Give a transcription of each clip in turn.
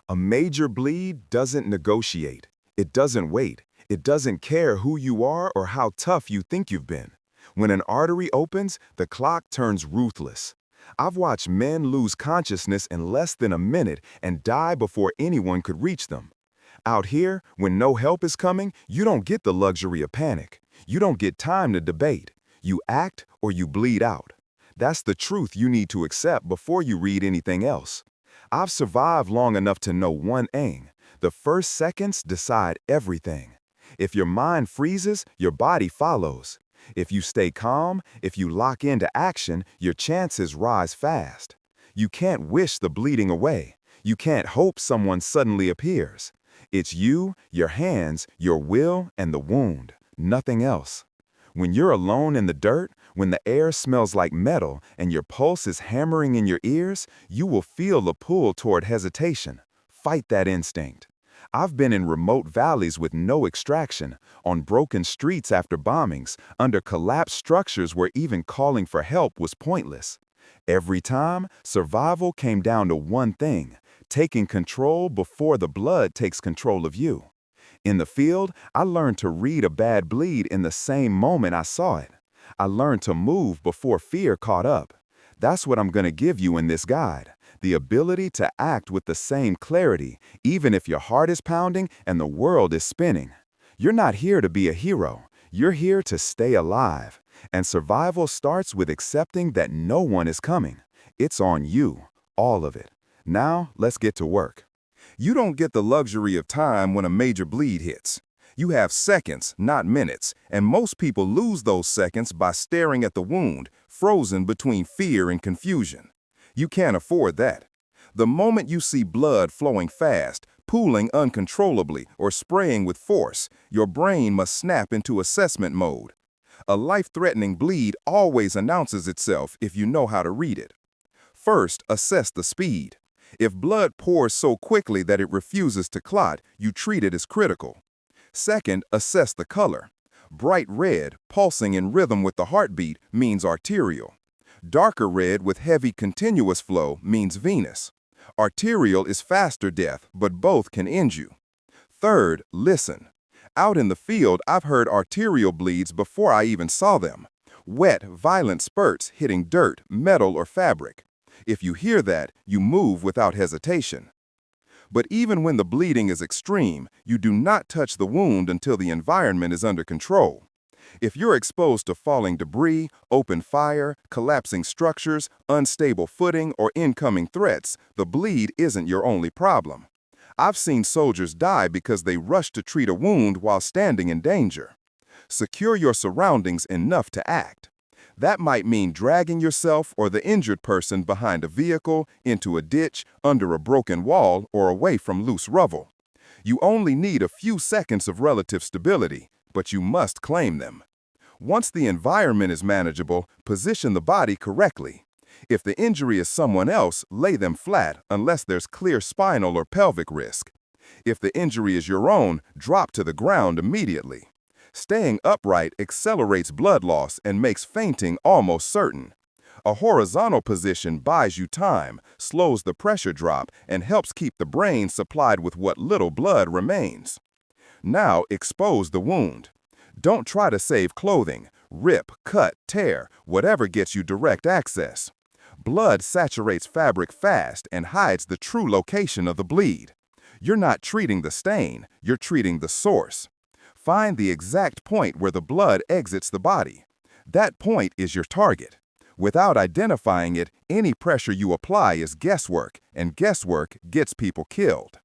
A major bleed doesn't negotiate. It doesn't wait. It doesn't care who you are or how tough you think you've been. When an artery opens, the clock turns ruthless. I've watched men lose consciousness in less than a minute and die before anyone could reach them. Out here, when no help is coming, you don't get the luxury of panic. You don't get time to debate. You act or you bleed out. That's the truth you need to accept before you read anything else. I've survived long enough to know one thing. The first seconds decide everything. If your mind freezes, your body follows. If you stay calm, if you lock into action, your chances rise fast. You can't wish the bleeding away. You can't hope someone suddenly appears. It's you, your hands, your will, and the wound, nothing else. When you're alone in the dirt, when the air smells like metal and your pulse is hammering in your ears, you will feel a pull toward hesitation. Fight that instinct. I've been in remote valleys with no extraction, on broken streets after bombings, under collapsed structures where even calling for help was pointless. Every time, survival came down to one thing: taking control before the blood takes control of you. In the field, I learned to read a bad bleed in the same moment I saw it. I learned to move before fear caught up. That's what I'm going to give you in this guide: the ability to act with the same clarity, even if your heart is pounding and the world is spinning. You're not here to be a hero. You're here to stay alive. And survival starts with accepting that no one is coming. It's on you, all of it. Now, let's get to work. You don't get the luxury of time when a major bleed hits. You have seconds, not minutes, and most people lose those seconds by staring at the wound, frozen between fear and confusion. You can't afford that. The moment you see blood flowing fast, pooling uncontrollably, or spraying with force, your brain must snap into assessment mode. A life-threatening bleed always announces itself if you know how to read it. First, assess the speed. If blood pours so quickly that it refuses to clot, you treat it as critical. Second, assess the color. Bright red, pulsing in rhythm with the heartbeat, means arterial. Darker red with heavy continuous flow means venous. Arterial is faster death, but both can end you. Third, listen. Out in the field, I've heard arterial bleeds before I even saw them. Wet, violent spurts hitting dirt, metal, or fabric. If you hear that, you move without hesitation. But even when the bleeding is extreme, you do not touch the wound until the environment is under control. If you're exposed to falling debris, open fire, collapsing structures, unstable footing, or incoming threats, the bleed isn't your only problem. I've seen soldiers die because they rushed to treat a wound while standing in danger. Secure your surroundings enough to act. That might mean dragging yourself or the injured person behind a vehicle, into a ditch, under a broken wall, or away from loose rubble. You only need a few seconds of relative stability, but you must claim them. Once the environment is manageable, position the body correctly. If the injury is someone else, lay them flat unless there's clear spinal or pelvic risk. If the injury is your own, drop to the ground immediately. Staying upright accelerates blood loss and makes fainting almost certain. A horizontal position buys you time, slows the pressure drop, and helps keep the brain supplied with what little blood remains. Now expose the wound. Don't try to save clothing. Rip, cut, tear, whatever gets you direct access. Blood saturates fabric fast and hides the true location of the bleed. You're not treating the stain, you're treating the source. Find the exact point where the blood exits the body. That point is your target. Without identifying it, any pressure you apply is guesswork, and guesswork gets people killed.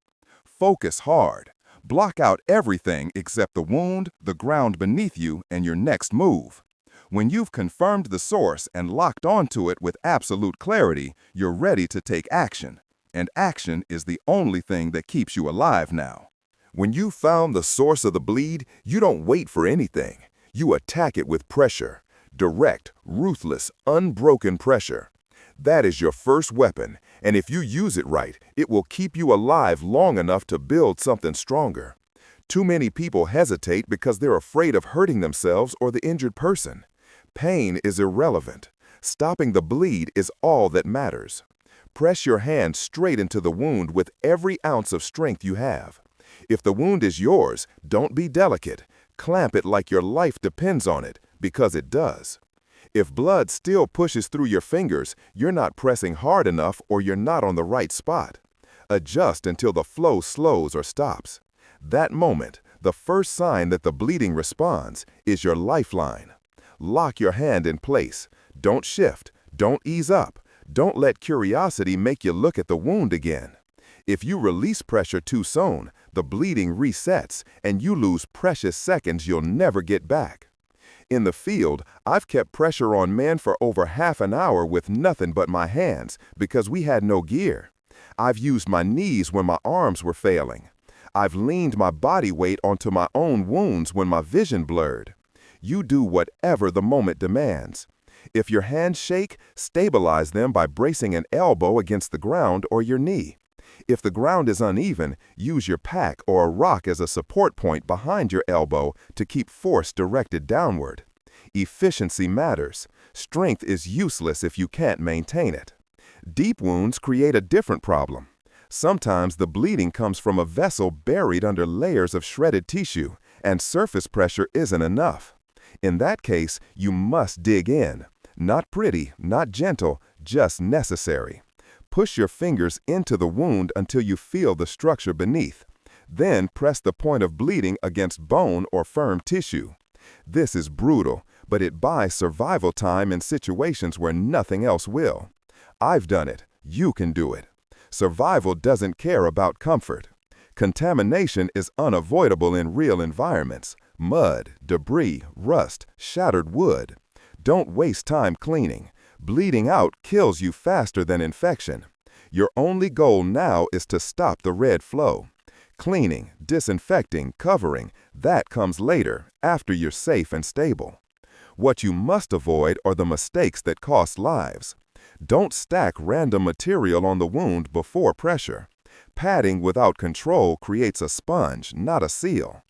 Focus hard. Block out everything except the wound, the ground beneath you, and your next move. When you've confirmed the source and locked onto it with absolute clarity, you're ready to take action. And action is the only thing that keeps you alive now. When you've found the source of the bleed, you don't wait for anything. You attack it with pressure. Direct, ruthless, unbroken pressure. That is your first weapon, and if you use it right, it will keep you alive long enough to build something stronger. Too many people hesitate because they're afraid of hurting themselves or the injured person. Pain is irrelevant. Stopping the bleed is all that matters. Press your hand straight into the wound with every ounce of strength you have. If the wound is yours, don't be delicate. Clamp it like your life depends on it, because it does. If blood still pushes through your fingers, you're not pressing hard enough or you're not on the right spot. Adjust until the flow slows or stops. That moment, the first sign that the bleeding responds, is your lifeline. Lock your hand in place. Don't shift. Don't ease up. Don't let curiosity make you look at the wound again. If you release pressure too soon, the bleeding resets and you lose precious seconds you'll never get back. In the field, I've kept pressure on men for over half an hour with nothing but my hands because we had no gear. I've used my knees when my arms were failing. I've leaned my body weight onto my own wounds when my vision blurred. You do whatever the moment demands. If your hands shake, stabilize them by bracing an elbow against the ground or your knee. If the ground is uneven, use your pack or a rock as a support point behind your elbow to keep force directed downward. Efficiency matters. Strength is useless if you can't maintain it. Deep wounds create a different problem. Sometimes the bleeding comes from a vessel buried under layers of shredded tissue, and surface pressure isn't enough. In that case, you must dig in. Not pretty, not gentle, just necessary. Push your fingers into the wound until you feel the structure beneath. Then press the point of bleeding against bone or firm tissue. This is brutal, but it buys survival time in situations where nothing else will. I've done it. You can do it. Survival doesn't care about comfort. Contamination is unavoidable in real environments. Mud, debris, rust, shattered wood. Don't waste time cleaning. Bleeding out kills you faster than infection. Your only goal now is to stop the red flow. Cleaning, disinfecting, covering, that comes later, after you're safe and stable. What you must avoid are the mistakes that cost lives. Don't stack random material on the wound before pressure. Padding without control creates a sponge, not a seal.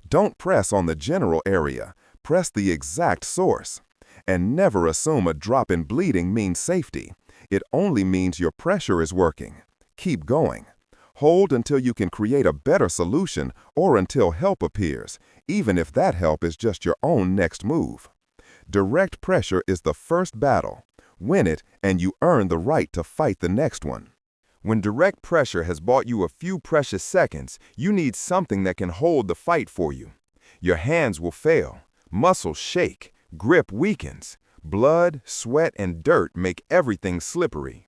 Don't press on the general area. Press the exact source. And never assume a drop in bleeding means safety. It only means your pressure is working. Keep going. Hold until you can create a better solution or until help appears, even if that help is just your own next move. Direct pressure is the first battle. Win it, and you earn the right to fight the next one. When direct pressure has bought you a few precious seconds, you need something that can hold the fight for you. Your hands will fail. Muscles shake. Grip weakens. Blood, sweat, and dirt make everything slippery.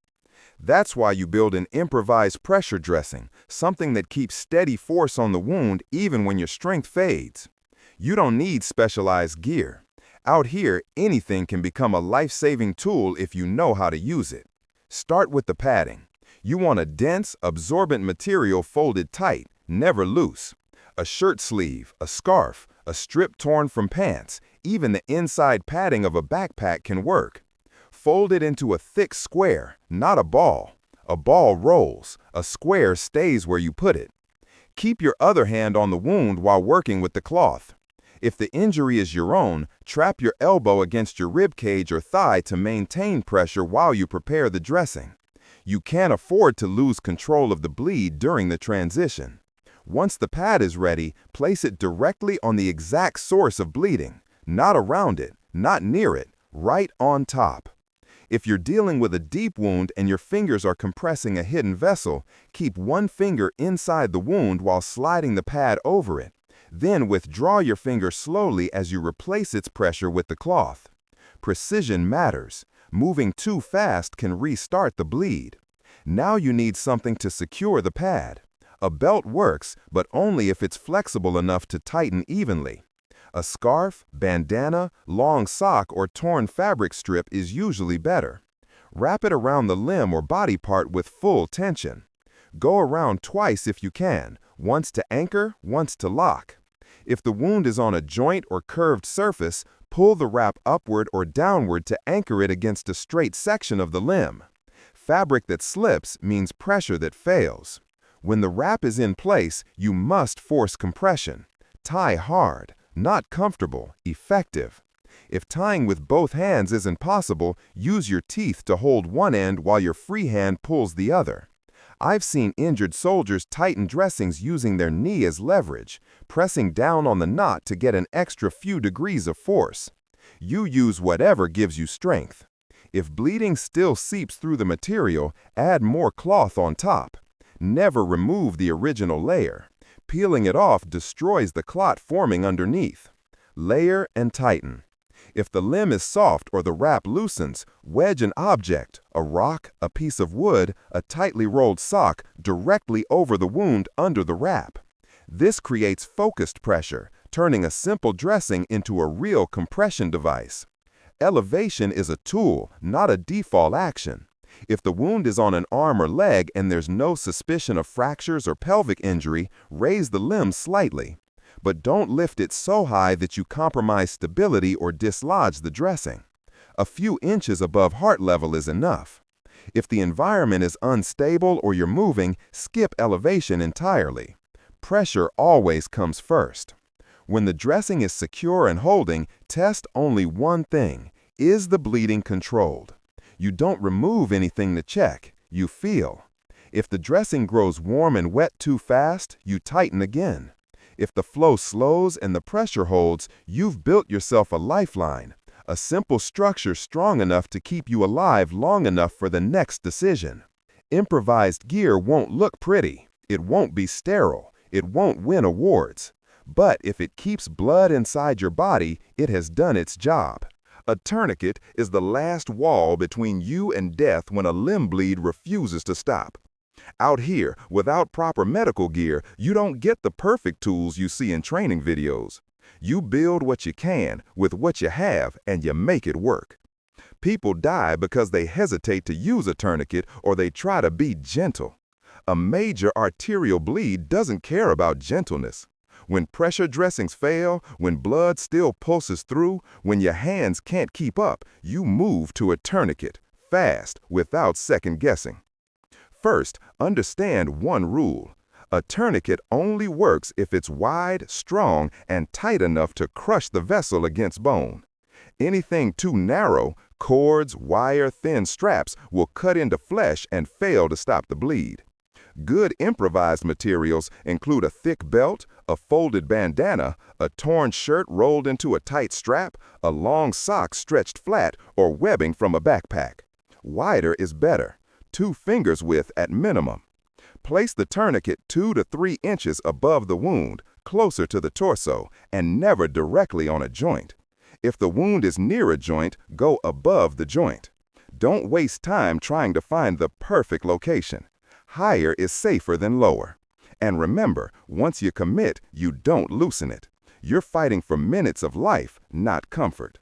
That's why you build an improvised pressure dressing, something that keeps steady force on the wound even when your strength fades. You don't need specialized gear. Out here, anything can become a life-saving tool if you know how to use it. Start with the padding. You want a dense, absorbent material folded tight, never loose. A shirt sleeve, a scarf, a strip torn from pants, even the inside padding of a backpack can work. Fold it into a thick square, not a ball. A ball rolls, a square stays where you put it. Keep your other hand on the wound while working with the cloth. If the injury is your own, trap your elbow against your rib cage or thigh to maintain pressure while you prepare the dressing. You can't afford to lose control of the bleed during the transition. Once the pad is ready, place it directly on the exact source of bleeding, not around it, not near it, right on top. If you're dealing with a deep wound and your fingers are compressing a hidden vessel, keep one finger inside the wound while sliding the pad over it. Then withdraw your finger slowly as you replace its pressure with the cloth. Precision matters. Moving too fast can restart the bleed. Now you need something to secure the pad. A belt works, but only if it's flexible enough to tighten evenly. A scarf, bandana, long sock, or torn fabric strip is usually better. Wrap it around the limb or body part with full tension. Go around twice if you can, once to anchor, once to lock. If the wound is on a joint or curved surface, pull the wrap upward or downward to anchor it against a straight section of the limb. Fabric that slips means pressure that fails. When the wrap is in place, you must force compression. Tie hard, not comfortable, effective. If tying with both hands isn't possible, use your teeth to hold one end while your free hand pulls the other. I've seen injured soldiers tighten dressings using their knee as leverage, pressing down on the knot to get an extra few degrees of force. You use whatever gives you strength. If bleeding still seeps through the material, add more cloth on top. Never remove the original layer. Peeling it off destroys the clot forming underneath. Layer and tighten. If the limb is soft or the wrap loosens, wedge an object, a rock, a piece of wood, a tightly rolled sock, directly over the wound under the wrap. This creates focused pressure, turning a simple dressing into a real compression device. Elevation is a tool, not a default action. If the wound is on an arm or leg and there's no suspicion of fractures or pelvic injury, raise the limb slightly. But don't lift it so high that you compromise stability or dislodge the dressing. A few inches above heart level is enough. If the environment is unstable or you're moving, skip elevation entirely. Pressure always comes first. When the dressing is secure and holding, test only one thing. Is the bleeding controlled? You don't remove anything to check, you feel. If the dressing grows warm and wet too fast, you tighten again. If the flow slows and the pressure holds, you've built yourself a lifeline, a simple structure strong enough to keep you alive long enough for the next decision. Improvised gear won't look pretty, it won't be sterile, it won't win awards. But if it keeps blood inside your body, it has done its job. A tourniquet is the last wall between you and death when a limb bleed refuses to stop. Out here, without proper medical gear, you don't get the perfect tools you see in training videos. You build what you can with what you have and you make it work. People die because they hesitate to use a tourniquet or they try to be gentle. A major arterial bleed doesn't care about gentleness. When pressure dressings fail, when blood still pulses through, when your hands can't keep up, you move to a tourniquet, fast, without second guessing. First, understand one rule. A tourniquet only works if it's wide, strong, and tight enough to crush the vessel against bone. Anything too narrow, cords, wire, thin straps, will cut into flesh and fail to stop the bleed. Good improvised materials include a thick belt, a folded bandana, a torn shirt rolled into a tight strap, a long sock stretched flat, or webbing from a backpack. Wider is better, 2 fingers width at minimum. Place the tourniquet 2 to 3 inches above the wound, closer to the torso, and never directly on a joint. If the wound is near a joint, go above the joint. Don't waste time trying to find the perfect location. Higher is safer than lower. And remember, once you commit, you don't loosen it. You're fighting for minutes of life, not comfort.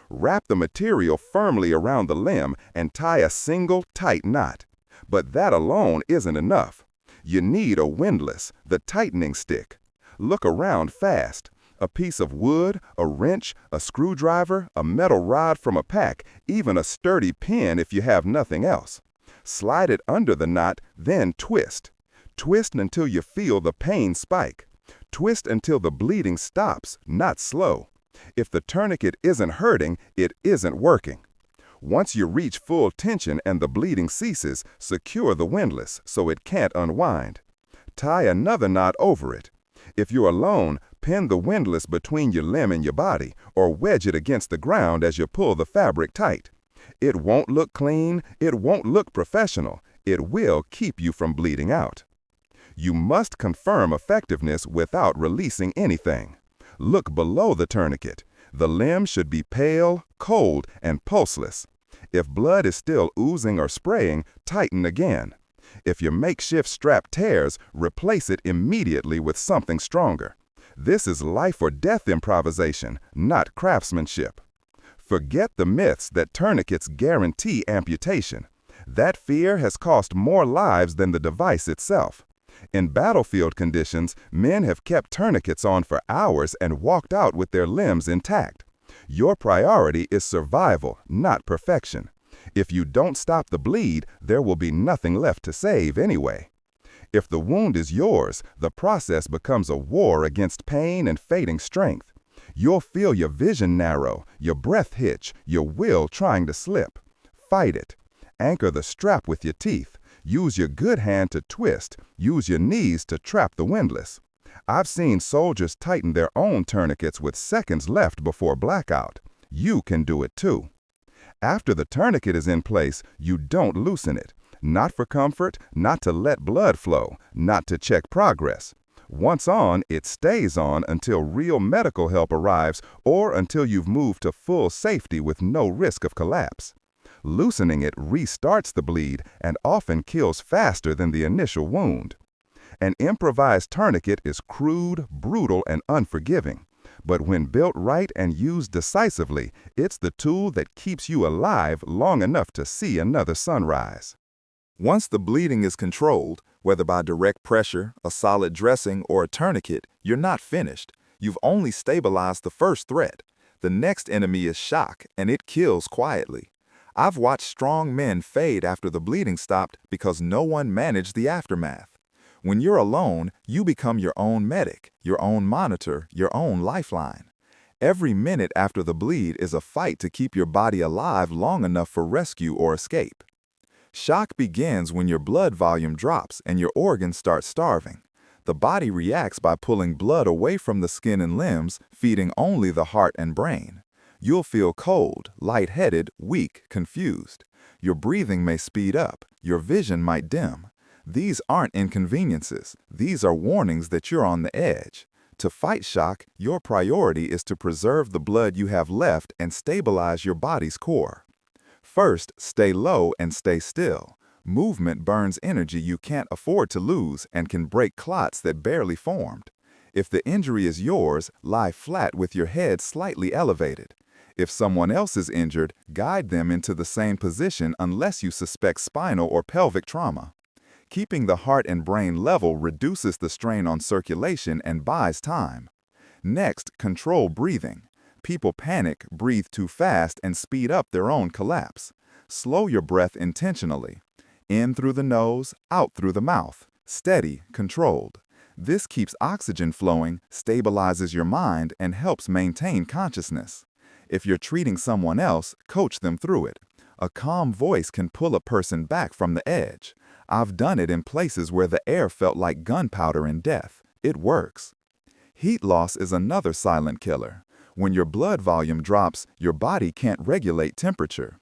Wrap the material firmly around the limb and tie a single tight knot. But that alone isn't enough. You need a windlass, the tightening stick. Look around fast. A piece of wood, a wrench, a screwdriver, a metal rod from a pack, even a sturdy pin if you have nothing else. Slide it under the knot, then twist. Twist until you feel the pain spike. Twist until the bleeding stops, not slow. If the tourniquet isn't hurting, it isn't working. Once you reach full tension and the bleeding ceases, secure the windlass so it can't unwind. Tie another knot over it. If you're alone, pin the windlass between your limb and your body, or wedge it against the ground as you pull the fabric tight. It won't look clean, it won't look professional, it will keep you from bleeding out. You must confirm effectiveness without releasing anything. Look below the tourniquet. The limb should be pale, cold, and pulseless. If blood is still oozing or spraying, tighten again. If your makeshift strap tears, replace it immediately with something stronger. This is life or death improvisation, not craftsmanship. Forget the myths that tourniquets guarantee amputation. That fear has cost more lives than the device itself. In battlefield conditions, men have kept tourniquets on for hours and walked out with their limbs intact. Your priority is survival, not perfection. If you don't stop the bleed, there will be nothing left to save anyway. If the wound is yours, the process becomes a war against pain and fading strength. You'll feel your vision narrow, your breath hitch, your will trying to slip. Fight it. Anchor the strap with your teeth. Use your good hand to twist. Use your knees to trap the windlass. I've seen soldiers tighten their own tourniquets with seconds left before blackout. You can do it too. After the tourniquet is in place, you don't loosen it. Not for comfort, not to let blood flow, not to check progress. Once on, it stays on until real medical help arrives or until you've moved to full safety with no risk of collapse. Loosening it restarts the bleed and often kills faster than the initial wound. An improvised tourniquet is crude, brutal, and unforgiving. But when built right and used decisively, it's the tool that keeps you alive long enough to see another sunrise. Once the bleeding is controlled, whether by direct pressure, a solid dressing, or a tourniquet, you're not finished. You've only stabilized the first threat. The next enemy is shock, and it kills quietly. I've watched strong men fade after the bleeding stopped because no one managed the aftermath. When you're alone, you become your own medic, your own monitor, your own lifeline. Every minute after the bleed is a fight to keep your body alive long enough for rescue or escape. Shock begins when your blood volume drops and your organs start starving. The body reacts by pulling blood away from the skin and limbs, feeding only the heart and brain. You'll feel cold, lightheaded, weak, confused. Your breathing may speed up, your vision might dim. These aren't inconveniences. These are warnings that you're on the edge. To fight shock, your priority is to preserve the blood you have left and stabilize your body's core. First, stay low and stay still. Movement burns energy you can't afford to lose and can break clots that barely formed. If the injury is yours, lie flat with your head slightly elevated. If someone else is injured, guide them into the same position unless you suspect spinal or pelvic trauma. Keeping the heart and brain level reduces the strain on circulation and buys time. Next, control breathing. People panic, breathe too fast, and speed up their own collapse. Slow your breath intentionally. In through the nose, out through the mouth. Steady, controlled. This keeps oxygen flowing, stabilizes your mind, and helps maintain consciousness. If you're treating someone else, coach them through it. A calm voice can pull a person back from the edge. I've done it in places where the air felt like gunpowder in death. It works. Heat loss is another silent killer. When your blood volume drops, your body can't regulate temperature.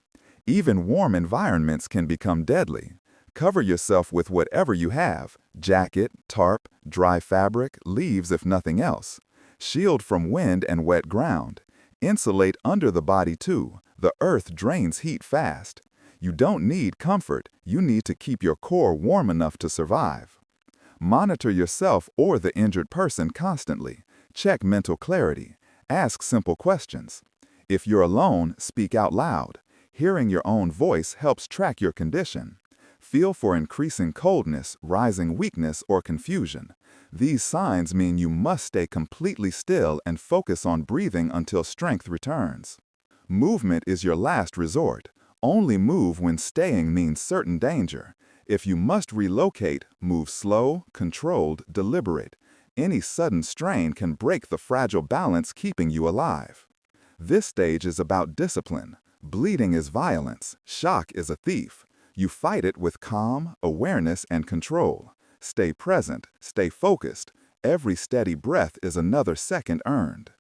Even warm environments can become deadly. Cover yourself with whatever you have: jacket, tarp, dry fabric, leaves if nothing else. Shield from wind and wet ground. Insulate under the body too. The earth drains heat fast. You don't need comfort, you need to keep your core warm enough to survive. Monitor yourself or the injured person constantly. Check mental clarity. Ask simple questions. If you're alone, speak out loud. Hearing your own voice helps track your condition. Feel for increasing coldness, rising weakness, or confusion. These signs mean you must stay completely still and focus on breathing until strength returns. Movement is your last resort. Only move when staying means certain danger. If you must relocate, move slow, controlled, deliberate. Any sudden strain can break the fragile balance keeping you alive. This stage is about discipline. Bleeding is violence. Shock is a thief. You fight it with calm, awareness, and control. Stay present. Stay focused. Every steady breath is another second earned.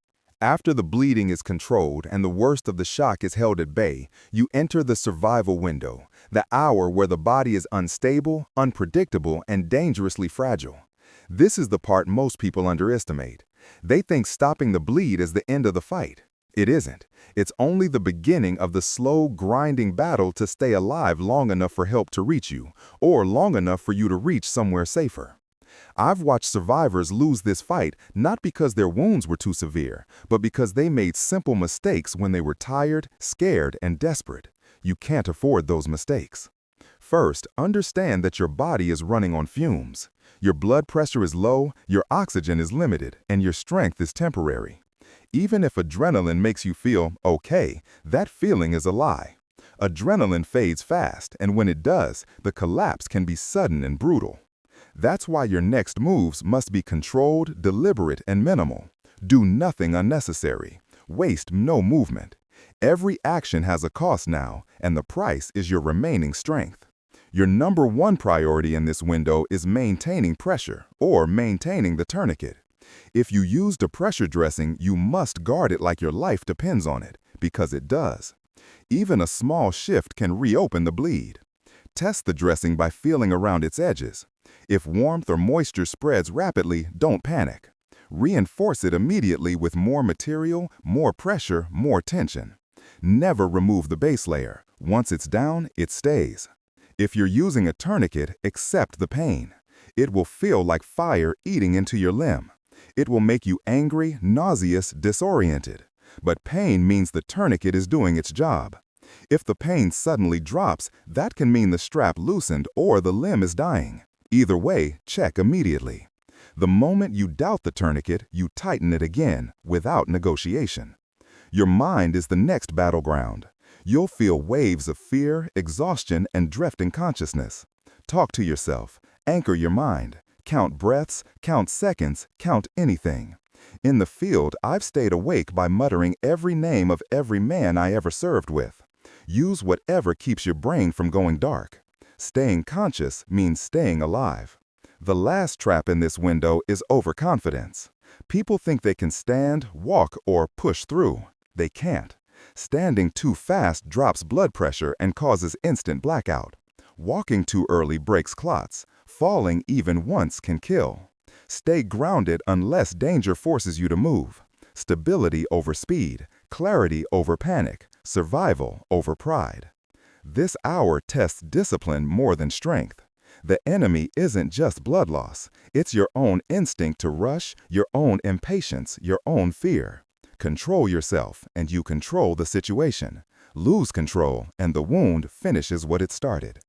After the bleeding is controlled and the worst of the shock is held at bay, you enter the survival window, the hour where the body is unstable, unpredictable, and dangerously fragile. This is the part most people underestimate. They think stopping the bleed is the end of the fight. It isn't. It's only the beginning of the slow, grinding battle to stay alive long enough for help to reach you, or long enough for you to reach somewhere safer. I've watched survivors lose this fight not because their wounds were too severe, but because they made simple mistakes when they were tired, scared, and desperate. You can't afford those mistakes. First, understand that your body is running on fumes. Your blood pressure is low, your oxygen is limited, and your strength is temporary. Even if adrenaline makes you feel okay, that feeling is a lie. Adrenaline fades fast, and when it does, the collapse can be sudden and brutal. That's why your next moves must be controlled, deliberate, and minimal. Do nothing unnecessary. Waste no movement. Every action has a cost now, and the price is your remaining strength. Your number one priority in this window is maintaining pressure or maintaining the tourniquet. If you used a pressure dressing, you must guard it like your life depends on it, because it does. Even a small shift can reopen the bleed. Test the dressing by feeling around its edges. If warmth or moisture spreads rapidly, don't panic. Reinforce it immediately with more material, more pressure, more tension. Never remove the base layer. Once it's down, it stays. If you're using a tourniquet, accept the pain. It will feel like fire eating into your limb. It will make you angry, nauseous, disoriented. But pain means the tourniquet is doing its job. If the pain suddenly drops, that can mean the strap loosened or the limb is dying. Either way, check immediately. The moment you doubt the tourniquet, you tighten it again, without negotiation. Your mind is the next battleground. You'll feel waves of fear, exhaustion, and drifting consciousness. Talk to yourself. Anchor your mind. Count breaths, count seconds, count anything. In the field, I've stayed awake by muttering every name of every man I ever served with. Use whatever keeps your brain from going dark. Staying conscious means staying alive. The last trap in this window is overconfidence. People think they can stand, walk, or push through. They can't. Standing too fast drops blood pressure and causes instant blackout. Walking too early breaks clots. Falling even once can kill. Stay grounded unless danger forces you to move. Stability over speed, clarity over panic, survival over pride. This hour tests discipline more than strength. The enemy isn't just blood loss. It's your own instinct to rush, your own impatience, your own fear. Control yourself, and you control the situation. Lose control, and the wound finishes what it started.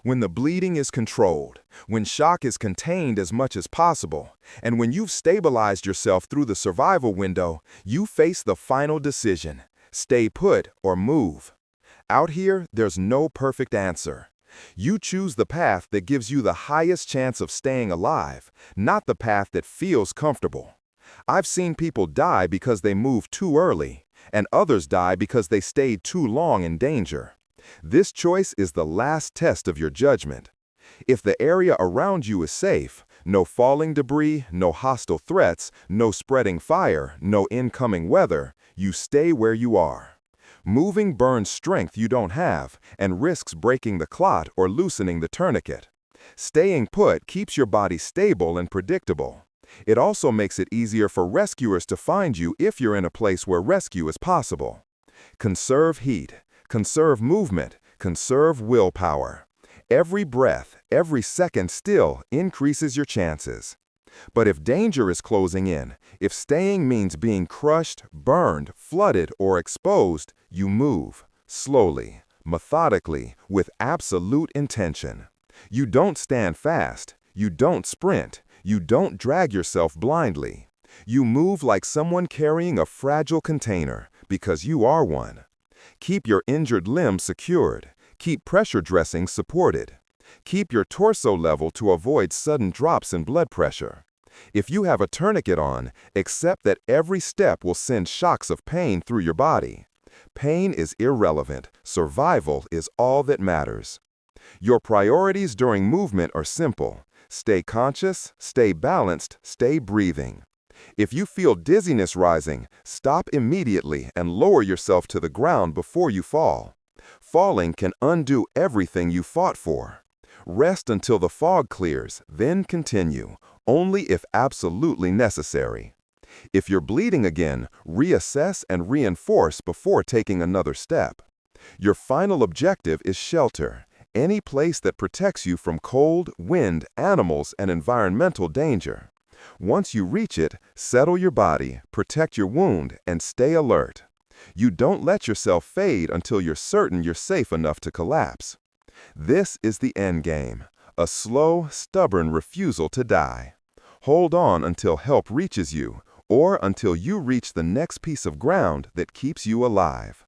When the bleeding is controlled, when shock is contained as much as possible, and when you've stabilized yourself through the survival window, you face the final decision: stay put or move. Out here, there's no perfect answer. You choose the path that gives you the highest chance of staying alive, not the path that feels comfortable. I've seen people die because they moved too early, and others die because they stayed too long in danger. This choice is the last test of your judgment. If the area around you is safe, no falling debris, no hostile threats, no spreading fire, no incoming weather, you stay where you are. Moving burns strength you don't have and risks breaking the clot or loosening the tourniquet. Staying put keeps your body stable and predictable. It also makes it easier for rescuers to find you if you're in a place where rescue is possible. Conserve heat, conserve movement, conserve willpower. Every breath, every second still increases your chances. But if danger is closing in, if staying means being crushed, burned, flooded, or exposed, you move, slowly, methodically, with absolute intention. You don't stand fast, you don't sprint, you don't drag yourself blindly. You move like someone carrying a fragile container, because you are one. Keep your injured limb secured. Keep pressure dressing supported. Keep your torso level to avoid sudden drops in blood pressure. If you have a tourniquet on, accept that every step will send shocks of pain through your body. Pain is irrelevant. Survival is all that matters. Your priorities during movement are simple. Stay conscious, stay balanced, stay breathing. If you feel dizziness rising, stop immediately and lower yourself to the ground before you fall. Falling can undo everything you fought for. Rest until the fog clears, then continue, only if absolutely necessary. If you're bleeding again, reassess and reinforce before taking another step. Your final objective is shelter, any place that protects you from cold, wind, animals, and environmental danger. Once you reach it, settle your body, protect your wound, and stay alert. You don't let yourself fade until you're certain you're safe enough to collapse. This is the end game, a slow, stubborn refusal to die. Hold on until help reaches you, or until you reach the next piece of ground that keeps you alive.